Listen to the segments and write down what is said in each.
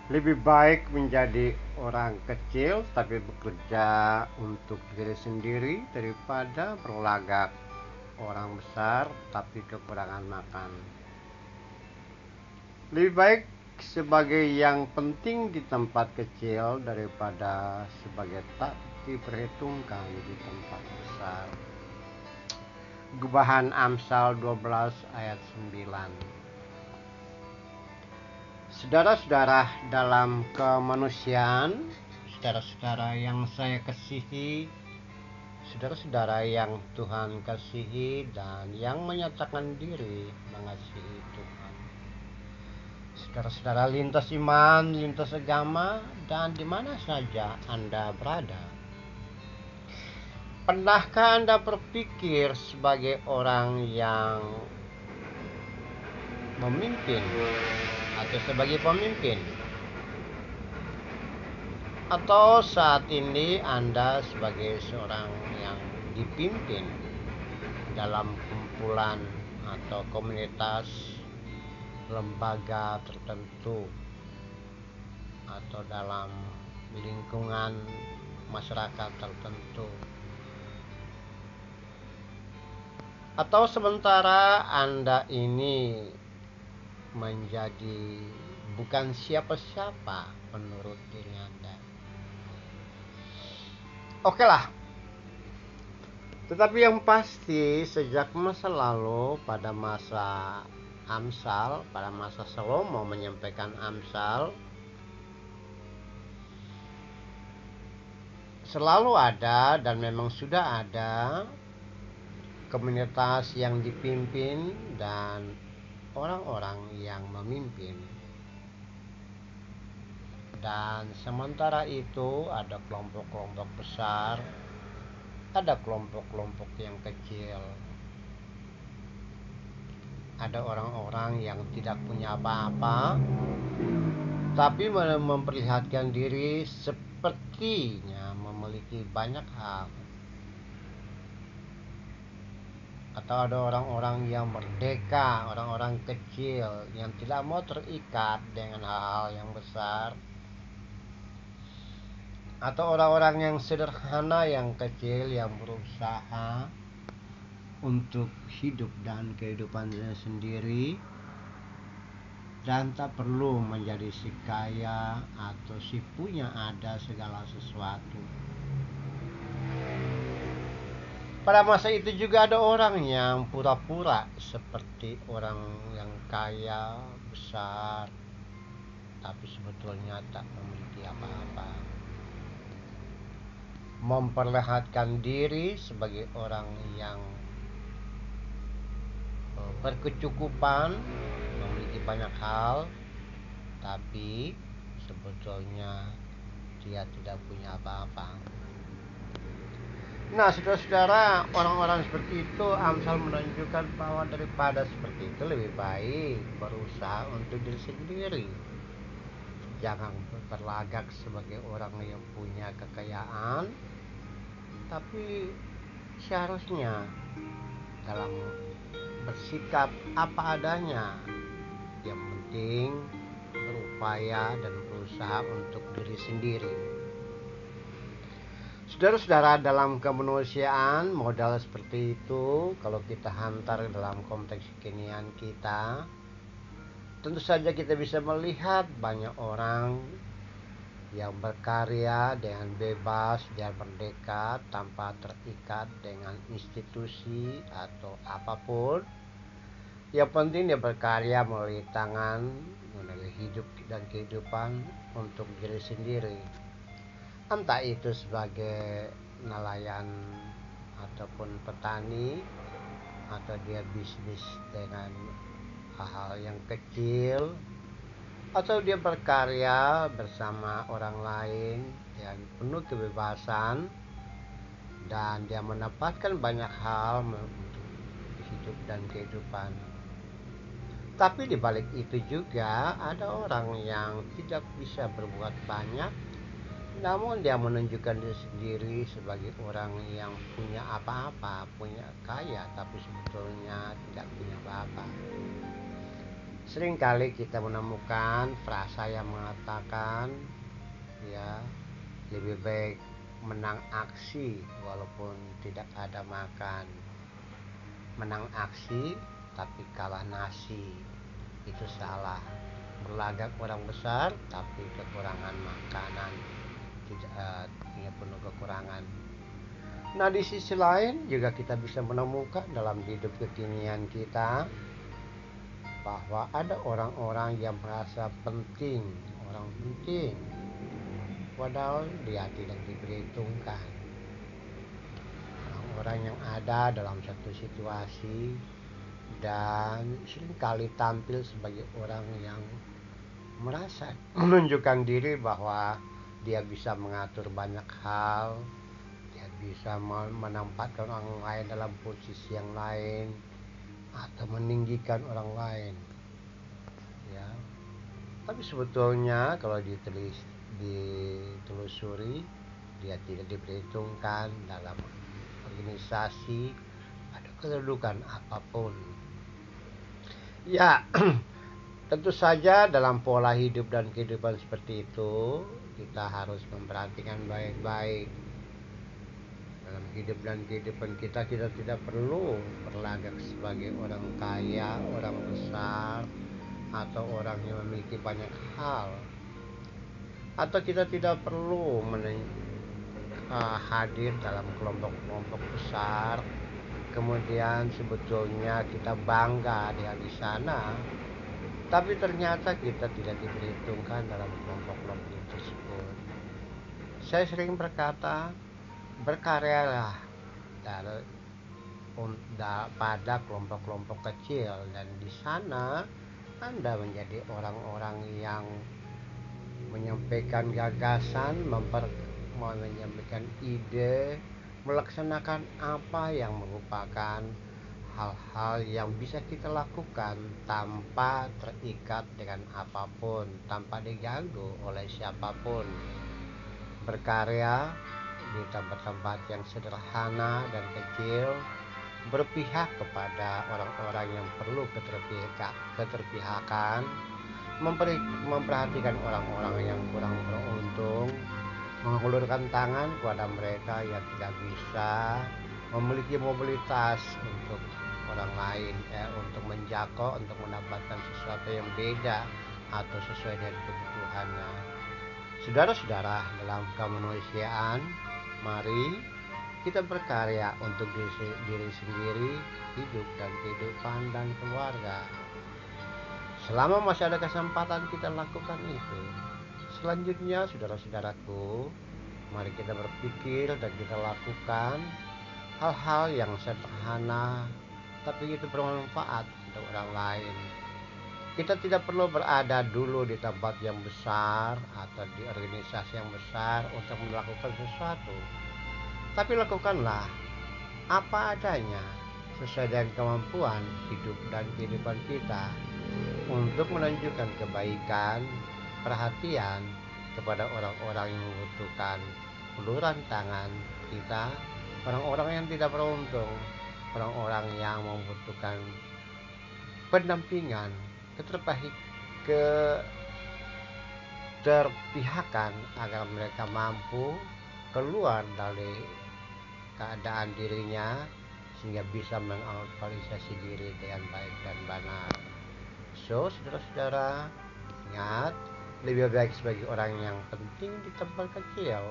Lebih baik menjadi orang kecil tapi bekerja untuk diri sendiri daripada berlagak orang besar tapi kekurangan makan. Lebih baik sebagai yang penting di tempat kecil daripada sebagai tak diperhitungkan di tempat besar. Gubahan Amsal 12 ayat 9. Saudara-saudara dalam kemanusiaan, saudara-saudara yang saya kasihi, saudara-saudara yang Tuhan kasihi dan yang menyatakan diri mengasihi Tuhan. Saudara-saudara lintas iman, lintas agama, dan di mana saja Anda berada. Pernahkah Anda berpikir sebagai orang yang memimpin atau sebagai pemimpin? Atau saat ini Anda sebagai seorang yang dipimpin dalam kumpulan atau komunitas, lembaga tertentu, atau dalam lingkungan masyarakat tertentu. Atau sementara Anda ini menjadi bukan siapa-siapa menurut diri Anda. Oke lah. Tetapi yang pasti sejak masa lalu, pada masa Amsal, pada masa Salomo menyampaikan Amsal, selalu ada dan memang sudah ada komunitas yang dipimpin dan orang-orang yang memimpin. Dan sementara itu ada kelompok-kelompok besar, ada kelompok-kelompok yang kecil, ada orang-orang yang tidak punya apa-apa tapi memperlihatkan diri sepertinya memiliki banyak hal. Atau ada orang-orang yang merdeka, orang-orang kecil yang tidak mau terikat dengan hal-hal yang besar. Atau orang-orang yang sederhana, yang kecil, yang berusaha untuk hidup dan kehidupannya sendiri dan tak perlu menjadi si kaya atau si punya ada segala sesuatu. Pada masa itu juga ada orang yang pura-pura seperti orang yang kaya besar tapi sebetulnya tak memiliki apa-apa, memperlihatkan diri sebagai orang yang berkecukupan, memiliki banyak hal, tapi sebetulnya dia tidak punya apa-apa. Nah, saudara-saudara, orang-orang seperti itu Amsal menunjukkan bahwa daripada seperti itu lebih baik berusaha untuk diri sendiri. Jangan berlagak sebagai orang yang punya kekayaan, tapi seharusnya dalam bersikap apa adanya. Yang penting berupaya dan berusaha untuk diri sendiri. Saudara-saudara, dalam kemanusiaan modal seperti itu kalau kita hantar dalam konteks kekinian kita, tentu saja kita bisa melihat banyak orang yang berkarya dengan bebas dan merdeka tanpa terikat dengan institusi atau apapun. Yang penting dia berkarya melalui tangan, melalui hidup dan kehidupan untuk diri sendiri. Entah itu sebagai nelayan ataupun petani, atau dia bisnis dengan hal-hal yang kecil, atau dia berkarya bersama orang lain dengan penuh kebebasan dan dia mendapatkan banyak hal untuk hidup dan kehidupan. Tapi di balik itu juga ada orang yang tidak bisa berbuat banyak, namun dia menunjukkan diri sendiri sebagai orang yang punya apa-apa, punya kaya, tapi sebetulnya tidak punya apa-apa. Seringkali kita menemukan frasa yang mengatakan, ya, lebih baik menang aksi walaupun tidak ada makan. Menang aksi tapi kalah nasi, itu salah. Berlagak orang besar tapi kekurangan makanan, tidak penuh kekurangan. Nah, di sisi lain juga kita bisa menemukan dalam hidup kekinian kita bahwa ada orang-orang yang merasa penting, orang penting, padahal dia tidak diperhitungkan. Orang-orang yang ada dalam satu situasi dan seringkali tampil sebagai orang yang merasa menunjukkan diri bahwa dia bisa mengatur banyak hal, dia bisa menempatkan orang lain dalam posisi yang lain atau meninggikan orang lain, ya. Tapi sebetulnya kalau ditelusuri, dia tidak diperhitungkan dalam organisasi atau kedudukan apapun. Ya, tentu saja dalam pola hidup dan kehidupan seperti itu kita harus memperhatikan baik-baik. Dalam hidup dan kehidupan kita tidak perlu berlagak sebagai orang kaya, orang besar, atau orang yang memiliki banyak hal. Atau kita tidak perlu hadir dalam kelompok-kelompok besar. Kemudian sebetulnya kita bangga dengan di sana, tapi ternyata kita tidak diperhitungkan dalam kelompok-kelompok tersebut. Saya sering berkata, berkaryalah pada kelompok-kelompok kecil, dan di sana Anda menjadi orang-orang yang menyampaikan gagasan, menyampaikan ide, melaksanakan apa yang merupakan hal-hal yang bisa kita lakukan tanpa terikat dengan apapun, tanpa diganggu oleh siapapun. Berkarya di tempat-tempat yang sederhana dan kecil, berpihak kepada orang-orang yang perlu keterpihakan, memperhatikan orang-orang yang kurang beruntung, mengulurkan tangan kepada mereka yang tidak bisa memiliki mobilitas untuk orang lain, untuk menjangkau, untuk mendapatkan sesuatu yang beda atau sesuai dengan kebutuhannya. Saudara-saudara, dalam kemanusiaan, mari kita berkarya untuk diri sendiri, hidup dan kehidupan dan keluarga. Selama masih ada kesempatan kita lakukan itu. Selanjutnya, saudara-saudaraku, mari kita berpikir dan kita lakukan hal-hal yang sederhana tapi itu bermanfaat untuk orang lain. Kita tidak perlu berada dulu di tempat yang besar atau di organisasi yang besar untuk melakukan sesuatu. Tapi lakukanlah apa adanya sesuai dengan kemampuan hidup dan kehidupan kita untuk menunjukkan kebaikan, perhatian kepada orang-orang yang membutuhkan uluran tangan kita, orang-orang yang tidak beruntung, orang-orang yang membutuhkan pendampingan, keterpihakan agar mereka mampu keluar dari keadaan dirinya sehingga bisa mengaktualisasi diri dengan baik dan benar. So, saudara-saudara, ingat, lebih baik sebagai orang yang penting di tempat kecil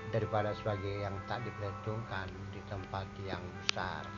daripada sebagai yang tak diperhitungkan di tempat yang besar.